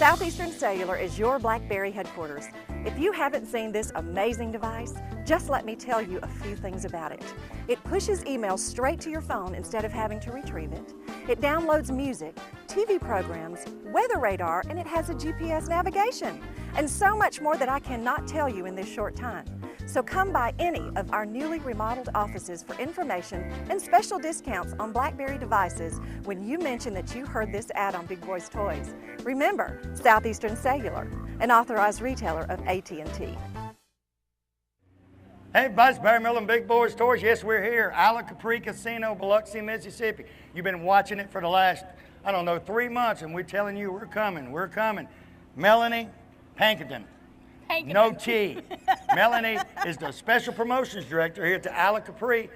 Southeastern Cellular is your BlackBerry headquarters. If you haven't seen this amazing device, just let me tell you a few things about it. It pushes emails straight to your phone instead of having to retrieve it. It downloads music, TV programs, weather radar, and it has a GPS navigation. And so much more that I cannot tell you in this short time. So come by any of our newly remodeled offices for information and special discounts on BlackBerry devices when you mention that you heard this ad on Big Boyz Toys. Remember, Southeastern Cellular, an authorized retailer of AT&T. Hey everybody, it's Barry Miller and Big Boyz Toys. Yes, we're here, Isla Capri Casino, Biloxi, Mississippi. You've been watching it for the last, 3 months, and we're telling you we're coming. Melanie Pankerton. No T. Melanie is the special promotions director here at the Isla Capri.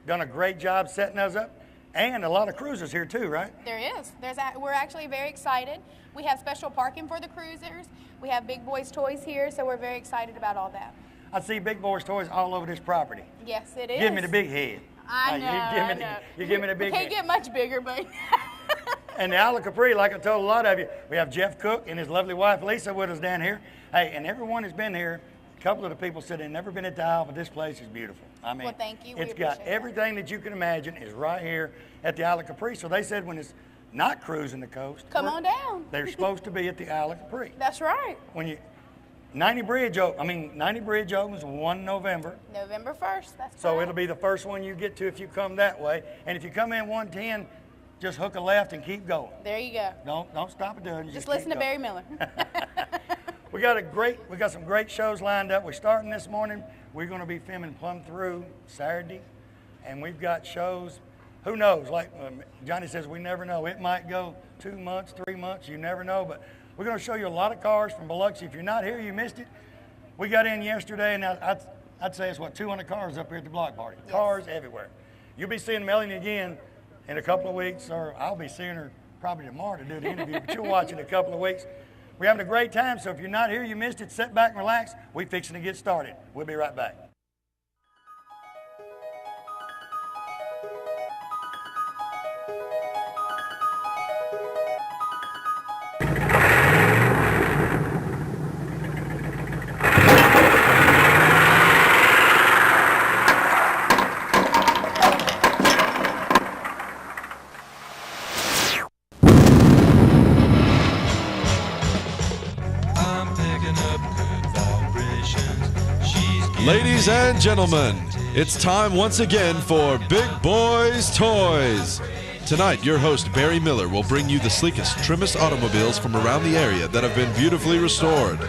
Done a great job setting us up. And a lot of cruisers here too, right? There is. We're actually very excited. We have special parking for the cruisers. We have Big Boyz Toys here, so we're very excited about all that. I see Big Boyz Toys all over this property. Yes, it is. Give me the big head. I know. You give me the big head. Can't get much bigger, but... And the Isla Capri, like I told a lot of you, we have Jeff Cook and his lovely wife Lisa with us down here. Hey, and everyone has been here. A couple of the people said they've never been at the Isle, but this place is beautiful. I mean, well, thank you. It's got everything that you can imagine is right here at the Isla Capri. So they said when it's not cruising the coast, come on down. They're supposed to be at the Isla Capri. That's right. When 90 Bridge opens 1 November. November 1st, that's So correct. it'll be the first one you get to if you come that way. And if you come in 110, just hook a left and keep going. There you go. Don't stop at doing. Just listen to Barry Miller. We got some great shows lined up. We're starting this morning. We're going to be filming plumb through Saturday, and we've got shows. Who knows? Like Johnny says, we never know. It might go 2 months, 3 months. You never know. But we're going to show you a lot of cars from Biloxi. If you're not here, you missed it. We got in yesterday, and I'd say it's 200 cars up here at the block party. Yes. Cars everywhere. You'll be seeing Melanie again in a couple of weeks, or I'll be seeing her probably tomorrow to do the interview, but you'll watch in a couple of weeks. We're having a great time, so if you're not here, you missed it, sit back and relax. We're fixing to get started. We'll be right back. Ladies and gentlemen, it's time once again for Big Boyz Toys. Tonight, your host Barry Miller will bring you the sleekest, trimmest automobiles from around the area that have been beautifully restored.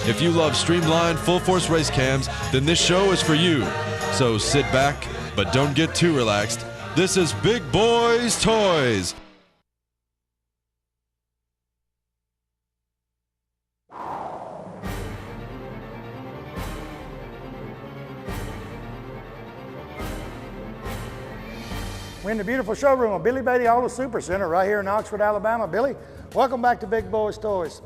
If you love streamlined, full-force race cams, then this show is for you. So sit back, but don't get too relaxed. This is Big Boyz Toys. We're in the beautiful showroom of Billy Beatty Auto Super Center right here in Oxford, Alabama. Billy, welcome back to Big Boyz Toys.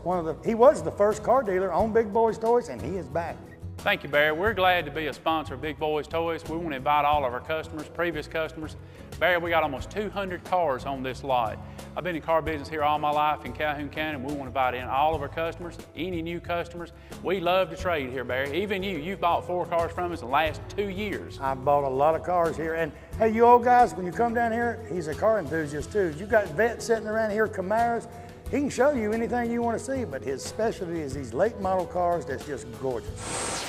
He was the first car dealer on Big Boyz Toys, and he is back. Thank you, Barry. We're glad to be a sponsor of Big Boyz Toys. We want to invite all of our customers, previous customers. Barry, we got almost 200 cars on this lot. I've been in car business here all my life in Calhoun County, and we want to invite in all of our customers, any new customers. We love to trade here, Barry. Even you've bought 4 cars from us in the last 2 years. I've bought a lot of cars here, and hey, you old guys, when you come down here, he's a car enthusiast too. You got vets sitting around here, Camaros. He can show you anything you want to see, but his specialty is these late model cars that's just gorgeous.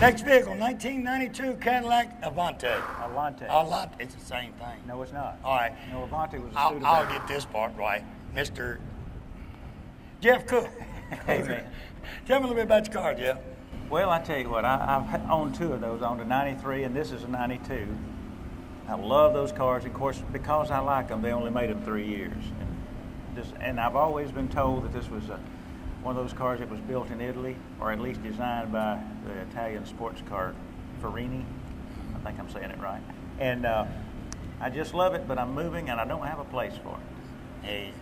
Next vehicle, 1992 Cadillac Avante. Avante. It's the same thing. No, it's not. All right. No, Avante was a I'll get this part right. Mr. Jeff Cook. Hey, man. Tell me a little bit about your car, Jeff. Well, I tell you what, I've owned 2 of those. I owned a 93 and this is a 92. I love those cars. Of course, because I like them, they only made them 3 years. And I've always been told that this was one of those cars that was built in Italy, or at least designed by the Italian sports car Ferrini. I think I'm saying it right. And I just love it, but I'm moving and I don't have a place for it. Hey,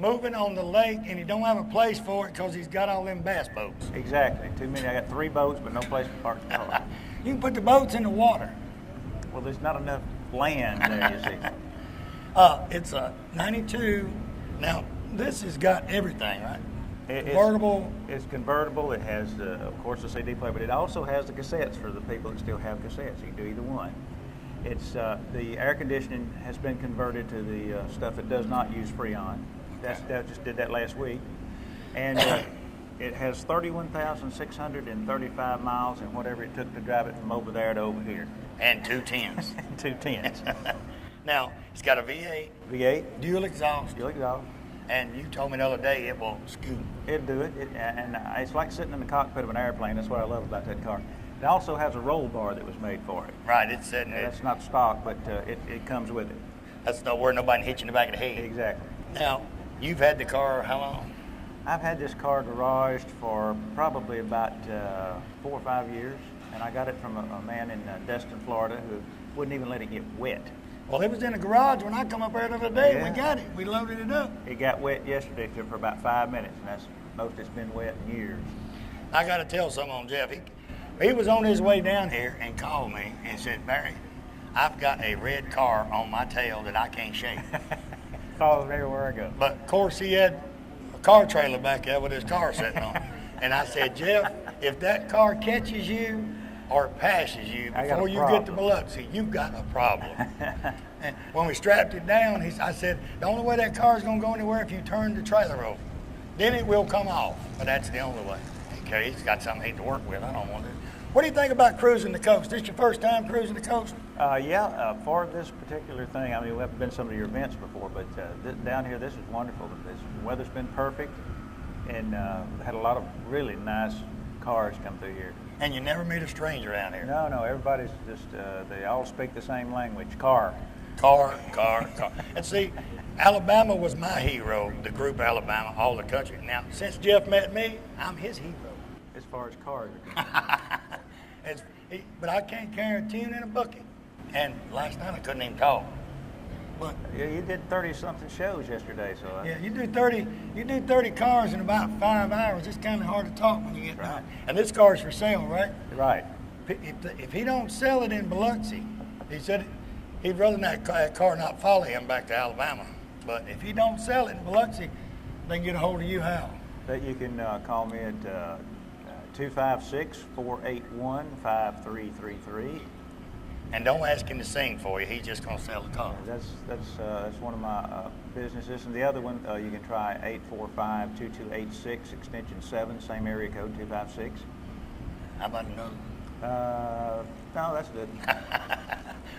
moving on the lake, and he don't have a place for it because he's got all them bass boats. Exactly. Too many. I got 3 boats, but no place to park the car. You can put the boats in the water. Well, there's not enough land there, you see. It's a 92. Now, this has got everything, right? It's Convertible. It's convertible. It has, of course, the CD player, but it also has the cassettes for the people that still have cassettes. You can do either one. It's the air conditioning has been converted to the stuff that does not use Freon. That just did that last week, and it has 31,635 miles and whatever it took to drive it from over there to over here. And 2 10s. 2 10s. Now, it's got a V8, V8, dual exhaust, dual exhaust. and you told me the other day it will scoot. It'll do it, and it's like sitting in the cockpit of an airplane. That's what I love about that car. It also has a roll bar that was made for it. Right, it's sitting there. That's not stock, but it comes with it. That's no where nobody hit you in the back of the head. Exactly. Now, you've had the car how long? I've had this car garaged for probably about 4 or 5 years, and I got it from a man in Destin, Florida, who wouldn't even let it get wet. Well, it was in the garage when I come up there the other day. Yeah. We got it. We loaded it up. It got wet yesterday for about 5 minutes, and that's most it's been wet in years. I got to tell something on Jeff. He was on his way down here and called me and said, Barry, I've got a red car on my tail that I can't shake. Follows me everywhere I go. But, of course, he had a car trailer back there with his car sitting on. And I said, Jeff, if that car catches you or passes you before you get to Biloxi, you've got a problem. And when we strapped it down, I said, the only way that car is going to go anywhere if you turn the trailer over. Then it will come off, but that's the only way. Okay, he's got something he had to work with. I don't want to. What do you think about cruising the coast? This your first time cruising the coast? For this particular thing, I mean, we haven't been to some of your events before, but down here, this is wonderful. The weather's been perfect, and had a lot of really nice cars come through here. And you never meet a stranger out here. No, everybody's just, they all speak the same language, car. Car. And see, Alabama was my hero, the group Alabama, all the country. Now, since Jeff met me, I'm his hero. As far as cars. But I can't carry a tune in a bucket. And last night I couldn't even talk. But Yeah, you did 30-something shows yesterday, so. yeah, you do 30 cars in about 5 hours. It's kind of hard to talk when you get done. And this car's for sale, right? Right. If he don't sell it in Biloxi, he said he'd rather that car not follow him back to Alabama. But if he don't sell it in Biloxi, they can get a hold of you how? That you can call me at 256-481-5333. And don't ask him to sing for you. He's just going to sell the car. That's one of my businesses. And the other one, you can try 845-2286, extension 7, same area code, 256. How about another? No, that's good.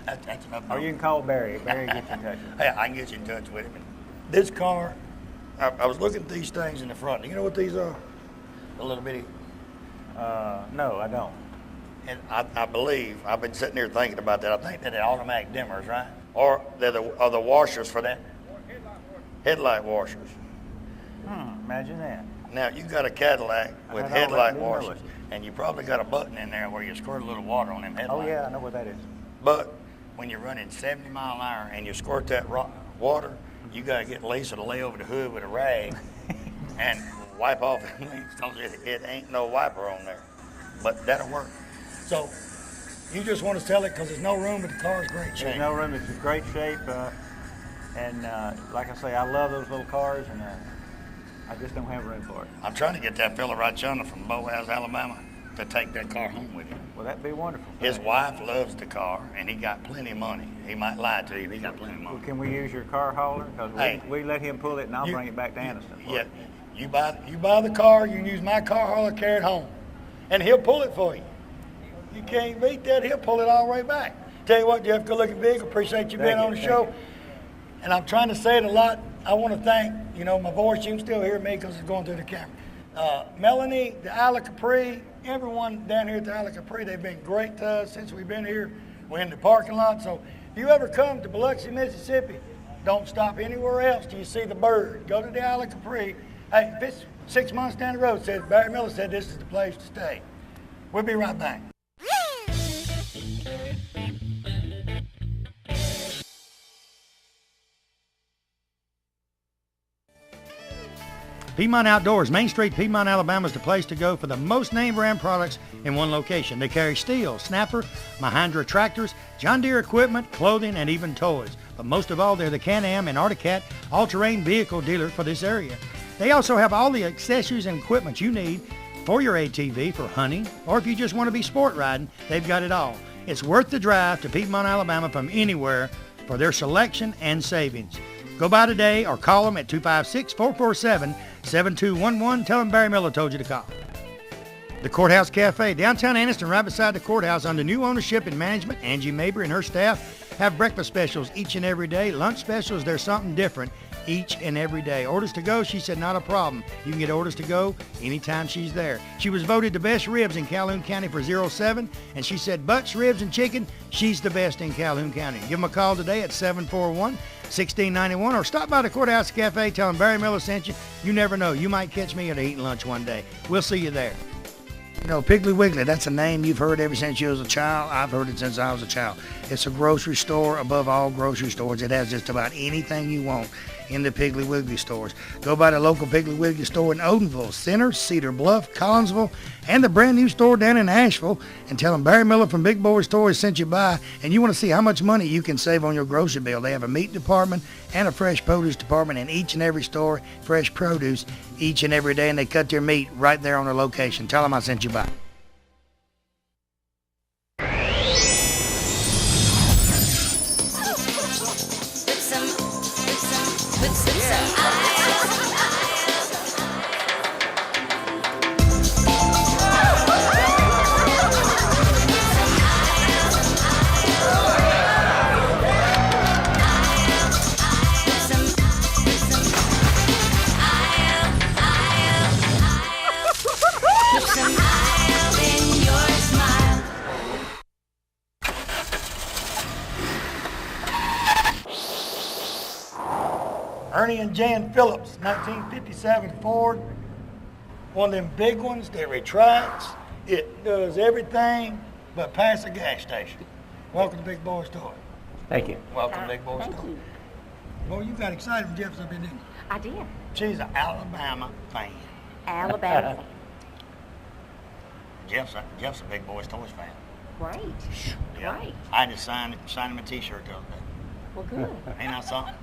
That's enough. Or you can call Barry. Barry gets in touch with me. Yeah, I can get you in touch with him. This car, I was looking at these things in the front. Do you know what these are? A little bitty. No, I don't. And I believe, I've been sitting here thinking about that. I think they're the automatic dimmers, right? Or they're the washers for that. Headlight washers. Imagine that. Now, you got a Cadillac with I know, headlight I didn't know washers, and you probably got a button in there where you squirt a little water on them headlights. Oh, yeah, I know what that is. But when you're running 70 mile an hour and you squirt that water, you got to get Lisa to lay over the hood with a rag and wipe off the leaks because it ain't no wiper on there. But that'll work. So you just want to sell it because there's no room, but the car's great shape. There's no room. It's in great shape. And like I say, I love those little cars, and I just don't have room for it. I'm trying to get that fella right yonder from Boaz, Alabama, to take that car home with him. Well, that'd be wonderful. His wife loves the car, and he got plenty of money. He might lie to you, but he got plenty of money. Well, can we use your car hauler? Because we let him pull it, and I'll bring it back to Anniston. Yeah, you buy the car, you can use my car hauler, carry it home, and he'll pull it for you. You can't beat that. He'll pull it all the way back. Tell you what, Jeff, good looking vehicle. Appreciate you being on the show. And I'm trying to say it a lot. I want to thank, my voice, you can still hear me because it's going through the camera. Melanie, the Isle of Capri, everyone down here at the Isle of Capri, they've been great to us since we've been here. We're in the parking lot. So if you ever come to Biloxi, Mississippi, don't stop anywhere else till you see the bird. Go to the Isle of Capri. Hey, if it's 6 months down the road, Barry Miller said this is the place to stay. We'll be right back. Piedmont Outdoors, Main Street, Piedmont, Alabama is the place to go for the most name brand products in one location. They carry Steel, Snapper, Mahindra tractors, John Deere equipment, clothing, and even toys. But most of all, they're the Can-Am and Arctic all-terrain vehicle dealer for this area. They also have all the accessories and equipment you need for your ATV for hunting, or if you just want to be sport riding, they've got it all. It's worth the drive to Piedmont, Alabama from anywhere for their selection and savings. Go by today or call them at 256-447-7211. Tell them Barry Miller told you to call. The Courthouse Cafe, downtown Anniston, right beside the courthouse, under new ownership and management. Angie Mabry and her staff have breakfast specials each and every day. Lunch specials, there's something different each and every day. Orders to go, she said, not a problem. You can get orders to go anytime she's there. She was voted the best ribs in Calhoun County for 07, and she said butts, ribs, and chicken, she's the best in Calhoun County. Give them a call today at 741-1691, or stop by the Courthouse Cafe, tell them Barry Miller sent you. You never know, you might catch me at eating lunch one day. We'll see you there. You know, Piggly Wiggly, that's a name you've heard ever since you was a child. I've heard it since I was a child. It's a grocery store above all grocery stores. It has just about anything you want in the Piggly Wiggly stores. Go by the local Piggly Wiggly store in Odenville, Center, Cedar Bluff, Collinsville, and the brand new store down in Asheville, and tell them Barry Miller from Big Boyz Toyz sent you by, and you want to see how much money you can save on your grocery bill. They have a meat department and a fresh produce department in each and every store, fresh produce each and every day, and they cut their meat right there on their location. Tell them I sent you by. Ernie and Jan Phillips, 1957 Ford. One of them big ones that retracts. It does everything but pass a gas station. Welcome to Big Boyz Toyz. Thank you. Welcome to Big Boyz Toyz. Well, you got excited when Jefferson didn't you? I did. She's an Alabama fan. Alabama. Jeff's a Big Boyz Toyz fan. Great. Yeah. Great. I just signed him a T-shirt the other day. Well, good. Ain't that something?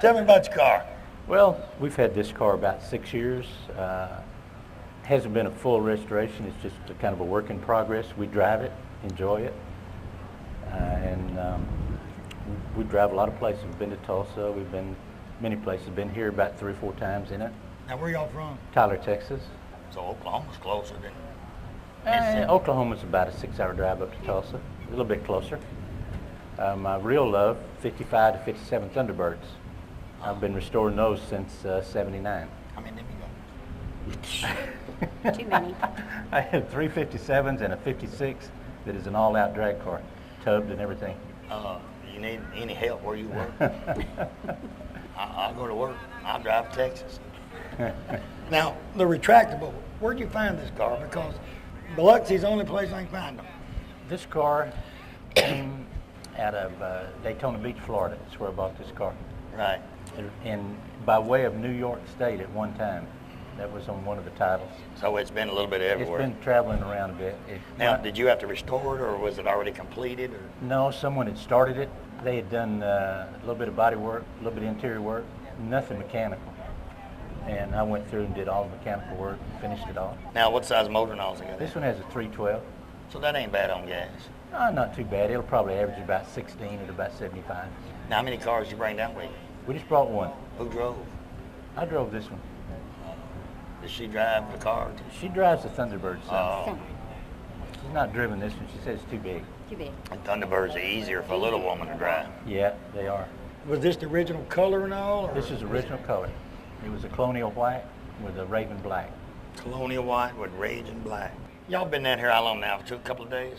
Tell me about your car. Well, we've had this car about 6 years. Hasn't been a full restoration. It's just a kind of a work in progress. We drive it, enjoy it, and we drive a lot of places. We've been to Tulsa. We've been many places. Been here about 3 or 4 times in it. Now, where y'all from? Tyler, Texas. So Oklahoma's closer than Oklahoma's about a 6-hour drive up to Tulsa, a little bit closer. My real love, 55 to 57 Thunderbirds. I've been restoring those since 79. How many did you Too many. I have 3 57s and a 56 that is an all-out drag car, tubbed and everything. You need any help where you work? I'll go to work. I'll drive to Texas. Now, the retractable, where'd you find this car? Because Biloxi's the only place I can find them. This car came out of Daytona Beach, Florida. That's where I bought this car. Right. And by way of New York State at one time. That was on one of the titles. So it's been a little bit everywhere. It's been traveling around a bit. Now, did you have to restore it, or was it already completed? Or? No, someone had started it. They had done a little bit of body work, a little bit of interior work, nothing mechanical. And I went through and did all the mechanical work, finished it all. Now, what size motor nozzle it got? This one has a 312. So that ain't bad on gas. Not too bad. It'll probably average about 16 at about 75. Now, how many cars did you bring down with you? We just brought one. Who drove? I drove this one. Does she drive the car? She drives the Thunderbird. Oh. She's not driven this one. She says it's too big. Too big. And Thunderbirds are easier for a little woman to drive. Yeah, they are. Was this the original color and all? Or? This is original color. It was a colonial white with a raven black. Colonial white with raging black. Y'all been down here how long now? For a couple of days?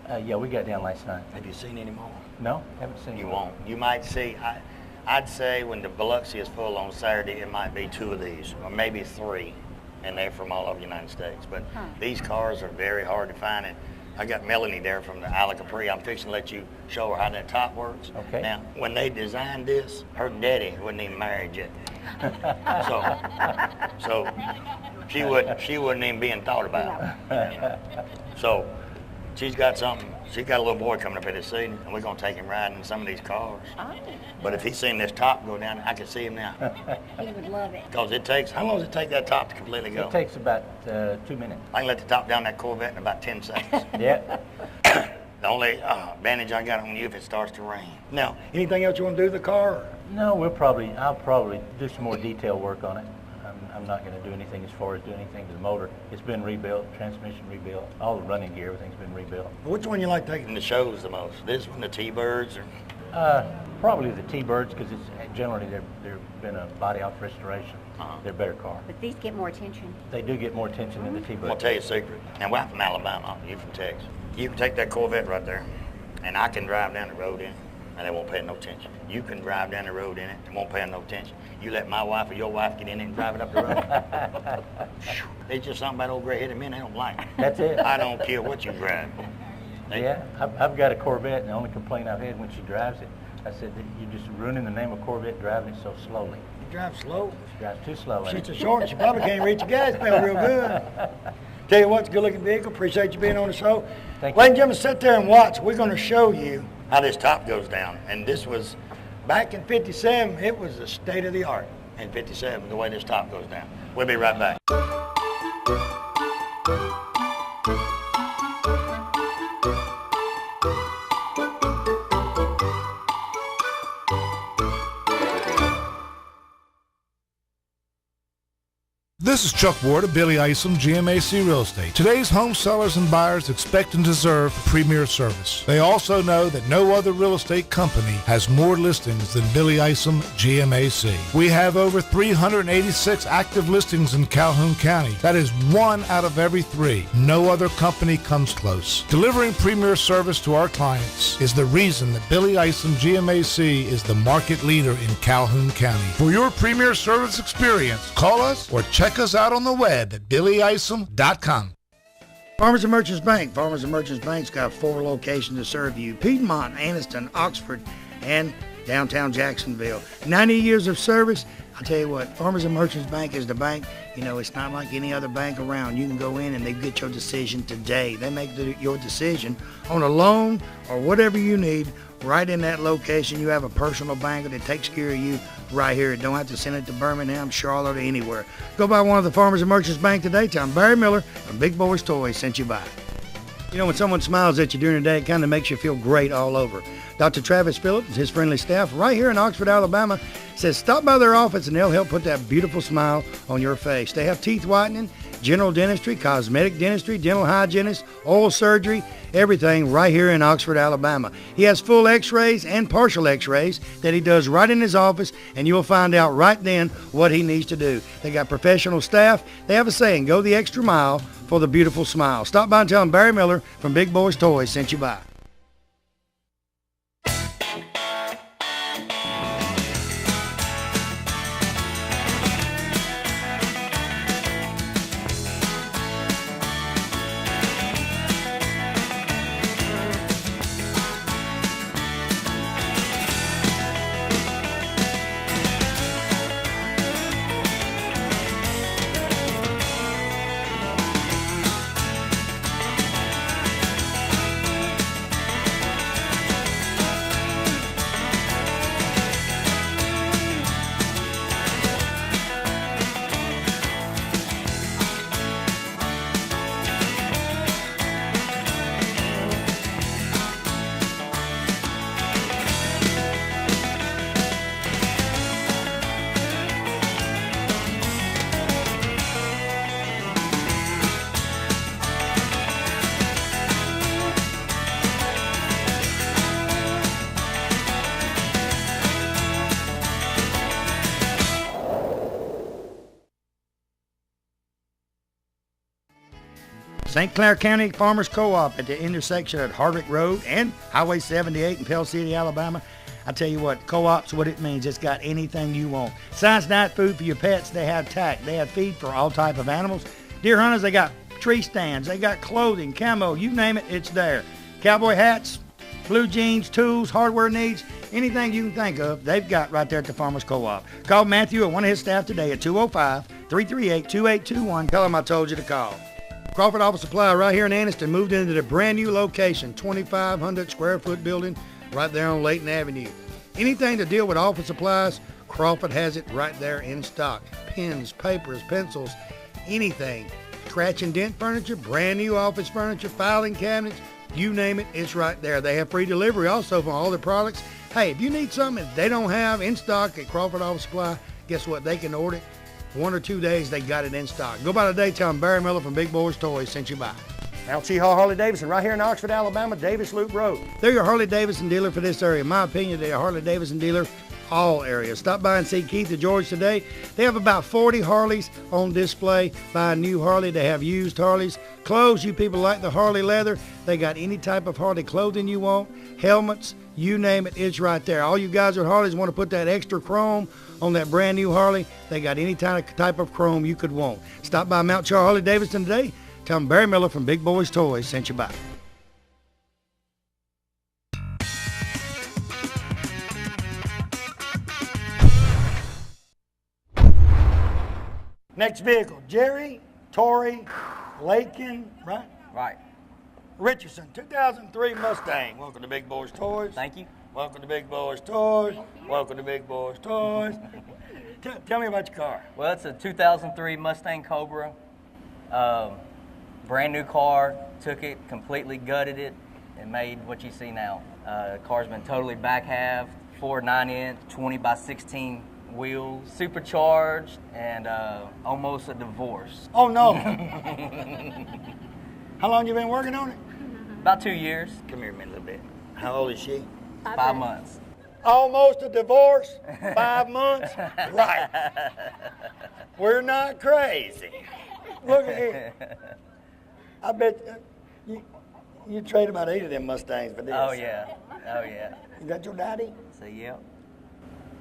Yeah, we got down last night. Have you seen any more? No, haven't seen. You won't. You might see. I'd say when the Biloxi is full on Saturday, it might be 2 of these, or maybe 3, and they're from all over the United States. But these cars are very hard to find, I got Melanie there from the Isle of Capri. I'm fixing to let you show her how that top works. Okay. Now, when they designed this, her daddy wasn't even married yet. so she wasn't even being thought about. So she's got something. She's got a little boy coming up here this evening, and we're gonna take him riding in some of these cars. Oh. But if he's seen this top go down, I can see him now. He would love it. Because it takes, how long does it take that top to completely go? It takes about 2 minutes. I can let the top down that Corvette in about 10 seconds. Yeah. The only advantage I got on you if it starts to rain. Now, anything else you want to do to the car? Or? No, I'll probably do some more detail work on it. I'm not going to do anything as far as do anything to the motor. It's been rebuilt, transmission rebuilt, all the running gear, everything's been rebuilt. Which one you like taking to shows the most? This one, the T-Birds, or? Probably the T-Birds, because it's generally they've been a body off restoration. They're better car. But these get more attention. They do get more attention than the I'm T-Birds. gonna tell you a secret. Now, we're from Alabama, you from Texas. You can take that Corvette right there, and I can drive down the road in it, and they won't pay no attention. You can drive down the road in it, and won't pay no attention. You let my wife or your wife get in it and drive it up the road. It's just something about old gray-headed men they don't like. That's it. I don't care what you drive. Yeah, I've got a Corvette, and the only complaint I've had when she drives it, I said that you're just ruining the name of Corvette driving it so slowly. You drive slow. She drives too slow. She's too short, and she probably can't reach the gas pedal real good. Tell you what, it's a good-looking vehicle. Appreciate you being on the show. Thank you. Ladies and gentlemen, sit there and watch. We're going to show you how this top goes down. And this was, back in 57, it was the state of the art in 57, the way this top goes down. We'll be right back. This is Chuck Ward of Billy Isom GMAC Real Estate. Today's home sellers and buyers expect and deserve premier service. They also know that no other real estate company has more listings than Billy Isom GMAC. We have over 386 active listings in Calhoun County. That is 1 out of every 3. No other company comes close. Delivering premier service to our clients is the reason that Billy Isom GMAC is the market leader in Calhoun County. For your premier service experience, call us or check us out on the web at billyisom.com. Farmers and Merchants Bank. Farmers and Merchants Bank's got 4 locations to serve you: Piedmont, Anniston, Oxford, and downtown Jacksonville. 90 years of service. I'll tell you what, Farmers and Merchants Bank is the bank. You know, it's not like any other bank around. You can go in and they get your decision today. They make your decision on a loan or whatever you need right in that location. You have a personal banker that takes care of you right here. Don't have to send it to Birmingham, Charlotte, or anywhere. Go by one of the Farmers and Merchants Bank today. Tell them Barry Miller from Big Boyz Toys sent you by. You know, when someone smiles at you during the day, it kind of makes you feel great all over. Dr. Travis Phillips and his friendly staff right here in Oxford, Alabama, says stop by their office and they'll help put that beautiful smile on your face. They have teeth whitening, general dentistry, cosmetic dentistry, dental hygienist, oral surgery, everything right here in Oxford, Alabama. He has full x-rays and partial x-rays that he does right in his office, and you'll find out right then what he needs to do. They got professional staff. They have a saying, go the extra mile for the beautiful smile. Stop by and tell him Barry Miller from Big Boyz Toys sent you by. St. Clair County Farmers Co-op at the intersection at Hardwick Road and Highway 78 in Pell City, Alabama. I tell you what, co-op's what it means. It's got anything you want. Science night food for your pets. They have tack. They have feed for all type of animals. Deer hunters, they got tree stands. They got clothing, camo, you name it, it's there. Cowboy hats, blue jeans, tools, hardware needs, anything you can think of, they've got right there at the Farmers Co-op. Call Matthew or one of his staff today at 205-338-2821. Tell him I told you to call. Crawford Office Supply right here in Anniston moved into the brand new location, 2,500 square foot building right there on Layton Avenue. Anything to deal with office supplies, Crawford has it right there in stock. Pens, papers, pencils, anything. Scratch and dent furniture, brand new office furniture, filing cabinets, you name it, it's right there. They have free delivery also for all their products. Hey, if you need something that they don't have in stock at Crawford Office Supply, guess what? They can order it. 1 or 2 days, they got it in stock. Go by today, tell them Barry Miller from Big Boyz Toys sent you by. Al Hall Harley Davidson, right here in Oxford, Alabama, Davis Loop Road. They're your Harley Davidson dealer for this area. In my opinion, they're a Harley Davidson dealer all areas. Stop by and see Keith or George today. They have about 40 Harleys on display. Buy a new Harley. They have used Harleys. Clothes, you people like the Harley leather. They got any type of Harley clothing you want. Helmets, you name it, it's right there. All you guys with Harleys want to put that extra chrome on that brand new Harley. They got any type of chrome you could want. Stop by Mount Char Harley Davidson today. Tell them Barry Miller from Big Boyz Toys sent you by. Next vehicle, Jerry, Torrey, Lakin, right? Right. Richardson, 2003 Mustang. Welcome to Big Boyz Toys. Thank you. Welcome to Big Boyz Toys. Welcome to Big Boyz Toys. Tell me about your car. Well, it's a 2003 Mustang Cobra. Brand new car. Took it, completely gutted it, and made what you see now. The car's been totally back half, 4 9-inch, 20 by 16 wheels, supercharged, and almost a divorce. Oh no! How long you been working on it? About 2 years. Come here a minute, a little bit. How old is she? 5 months. Almost a divorce. 5 months. Right. We're not crazy. Look at here. I bet you trade about 8 of them Mustangs for this. Oh yeah. Oh yeah. You got your daddy? Say yep.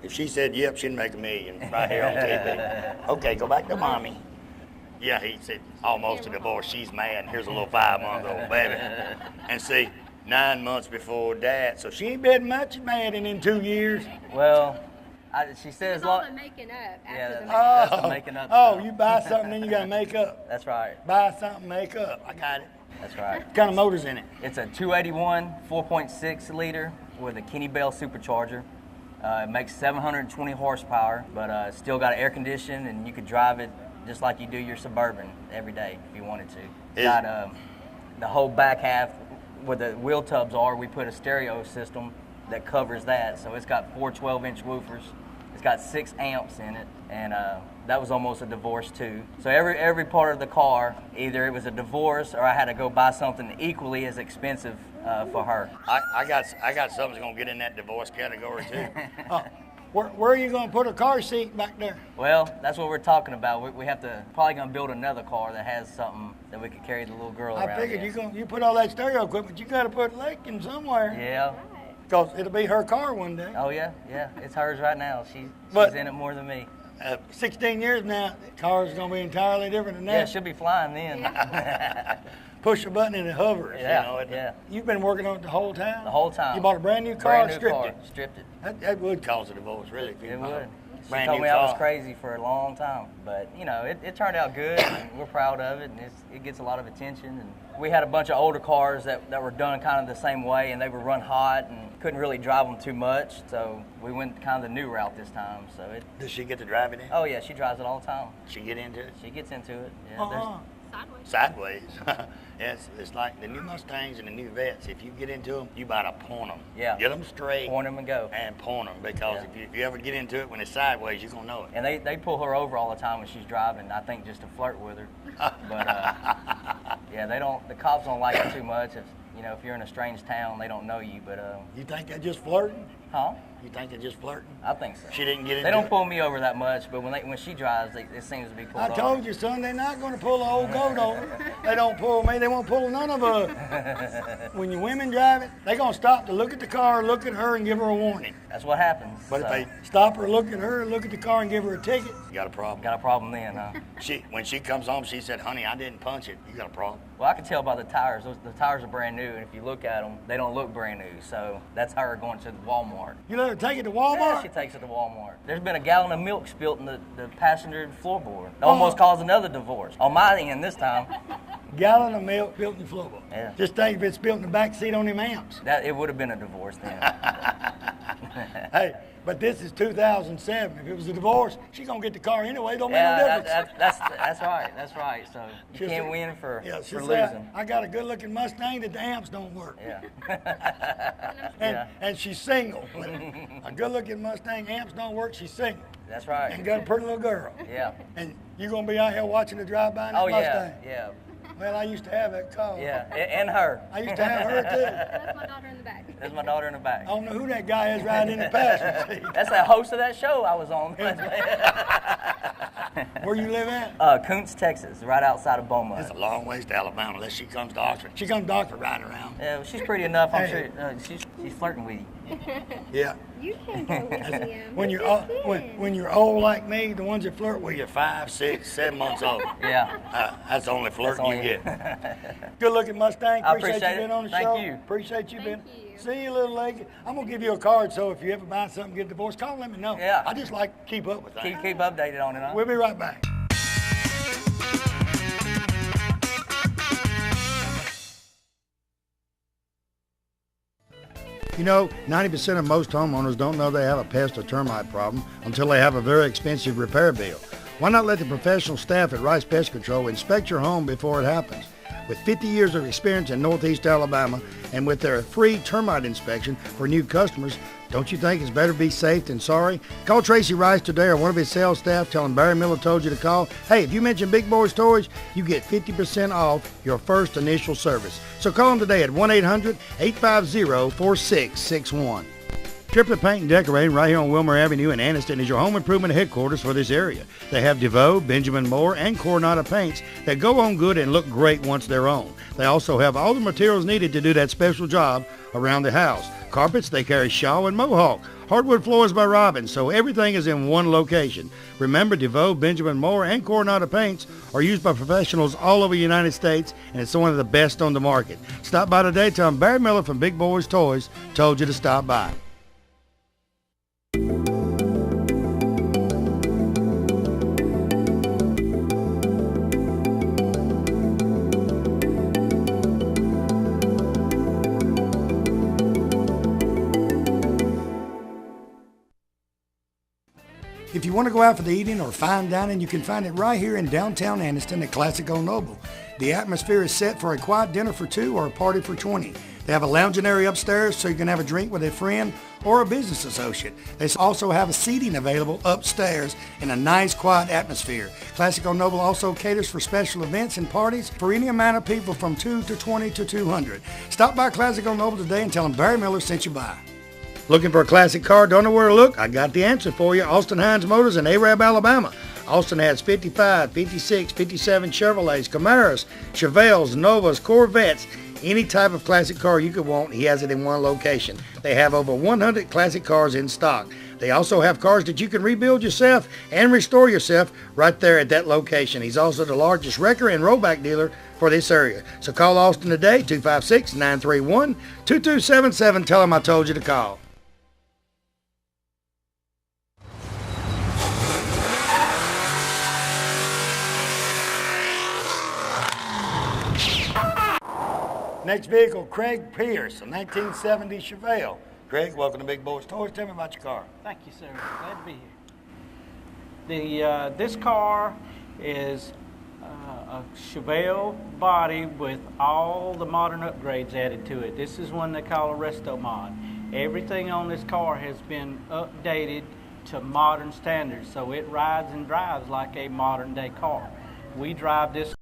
If she said yep, she'd make $1 million right here on TV. Okay, go back to mommy. Yeah, he said almost a divorce. She's mad. And here's a little 5-month-old baby. And see, 9 months before dad. So she ain't been much mad in 2 years. Well, she says all the making up after the that's the making up Oh, stuff. you buy something, then you got to make up. That's right. Buy something, make up. I got it. That's right. What kind of motor's in it? It's a 281 4.6 liter with a Kenny Bell supercharger. It makes 720 horsepower, but still got air conditioning, and you could drive it just like you do your Suburban every day if you wanted to. It's got the whole back half where the wheel tubs are. We put a stereo system that covers that, so it's got 4 12-inch woofers. It's got 6 amps in it, and that was almost a divorce too. So every part of the car, either it was a divorce or I had to go buy something equally as expensive for her. I got something that's gonna get in that divorce category too. Where are you gonna put a car seat back there? Well, that's what we're talking about. We have to probably gonna build another car that has something that we could carry the little girl around. I figured in. you put all that stereo equipment, you gotta put Lakin somewhere. Yeah. Because it'll be her car one day. Oh yeah, it's hers right now. She's in it more than me. 16 years now, the car's gonna be entirely different than that. Yeah, she'll be flying then. Push a button and it hovers. Yeah, you know. yeah. You've been working on it the whole time? The whole time. You bought a brand new car, Brand new car, stripped it. That would cause a divorce, really. If you It bought would. a She brand told new me I was car. crazy for a long time, but you know, it turned out good, and we're proud of it, and it gets a lot of attention. And we had a bunch of older cars that were done kind of the same way, and they would run hot and couldn't really drive them too much, so we went kind of the new route this time. So it. Does she get to drive it in? Oh yeah, she drives it all the time. She get into it? She gets into it. Yeah, Sideways. Yes, it's like the new Mustangs and the new Vets. If you get into them, you gotta point them. Yeah. Get them straight. Point them and go. And point them, because if you ever get into it when it's sideways, you're gonna know it. And they pull her over all the time when she's driving, I think just to flirt with her. But yeah, they don't. The cops don't like it too much. If You know, if you're in a strange town, they don't know you, but You think they're just flirting? huh? You think they're just flirting? I think so. She didn't get into They don't it? pull me over that much, but when she drives, it seems to be pulled I over. told you, son, they're not going to pull the old goat over. They don't pull me. They won't pull none of us. When you women drive it, they're going to stop to look at the car, look at her, and give her a warning. That's what happens. But so. if they stop her, look at her, look at the car, and give her a ticket, you got a problem. Got a problem then, huh? When she comes home, she said, honey, I didn't punch it. You got a problem. Well, I can tell by the tires. The tires are brand new, and if you look at them, they don't look brand new. So that's her going to the Walmart. You let her take it to Yeah, Walmart? she takes it to Walmart. There's been a gallon of milk spilt in the passenger floorboard. It almost caused another divorce. On my end this time. Gallon of milk built in the floorboard. Yeah. Just think if it's built in the back seat on them amps. It would have been a divorce then. Hey, but this is 2007. If it was a divorce, she's going to get the car anyway. Don't make no difference. That's right. That's right. So you She'll can't say- win for she'll losing. say, I got a good-looking Mustang that the amps don't work. Yeah. And she's single. A good-looking Mustang, amps don't work, she's single. That's right. And got a pretty little girl. Yeah. And you're going to be out here watching her drive by in that Oh Mustang. yeah. Well, I used to have that car. Yeah. And her. I used to have her, too. That's my daughter in the back. That's my daughter in the back. I don't know who that guy is riding in the passenger seat. That's the host of that show I was on. Where you live at? Kuntz, Texas, right outside of Beaumont. It's a long ways to Alabama unless she comes to Oxford. She comes to Oxford riding around. Yeah, she's pretty enough. I'm Hey. sure she's flirting with you. Yeah. You can go with me. When you're when you're old like me, the ones that flirt with you are 5, 6, 7 months old. Yeah. That's the only flirting That's you all get. Good looking Mustang. I Appreciate you appreciate being it. on the Thank show. you. Appreciate you being. Thank you. See you, little lady. I'm gonna give you a card, so if you ever buy something, get divorced, call and let me know. Yeah. I just like to keep up with things. Keep updated on it, huh? We'll be right back. You know, 90% of most homeowners don't know they have a pest or termite problem until they have a very expensive repair bill. Why not let the professional staff at Rice Pest Control inspect your home before it happens? With 50 years of experience in Northeast Alabama and with their free termite inspection for new customers, don't you think it's better to be safe than sorry? Call Tracy Rice today or one of his sales staff. Tell him Barry Miller told you to call. Hey, if you mention Big Boyz Toys, you get 50% off your first initial service. So call them today at 1-800-850-4661. Triplet Paint and Decorating right here on Wilmer Avenue in Anniston is your home improvement headquarters for this area. They have DeVoe, Benjamin Moore, and Coronado paints that go on good and look great once they're on. They also have all the materials needed to do that special job around the house. Carpets, they carry Shaw and Mohawk. Hardwood floors by Robbins, so everything is in one location. Remember, DeVoe, Benjamin Moore, and Coronado paints are used by professionals all over the United States, and it's one of the best on the market. Stop by today. Tell them Barry Miller from Big Boyz Toys told you to stop by. If you want to go out for the evening or fine dining, you can find it right here in downtown Anniston at Classic Old Noble. The atmosphere is set for a quiet dinner for 2 or a party for 20. They have a lounging area upstairs so you can have a drink with a friend or a business associate. They also have a seating available upstairs in a nice quiet atmosphere. Classic Old Noble also caters for special events and parties for any amount of people from 2 to 20 to 200. Stop by Classic Old Noble today and tell them Barry Miller sent you by. Looking for a classic car? Don't know where to look? I got the answer for you. Austin Hines Motors in Arab, Alabama. Austin has 55, 56, 57 Chevrolets, Camaros, Chevelles, Novas, Corvettes. Any type of classic car you could want, he has it in one location. They have over 100 classic cars in stock. They also have cars that you can rebuild yourself and restore yourself right there at that location. He's also the largest wrecker and rollback dealer for this area. So call Austin today, 256-931-2277. Tell him I told you to call. Next vehicle, Craig Pierce, a 1970 Chevelle. Craig, welcome to Big Boyz Toys. Tell me about your car. Thank you, sir. Glad to be here. This car is a Chevelle body with all the modern upgrades added to it. This is one they call a resto mod. Everything on this car has been updated to modern standards, so it rides and drives like a modern day car. We drive this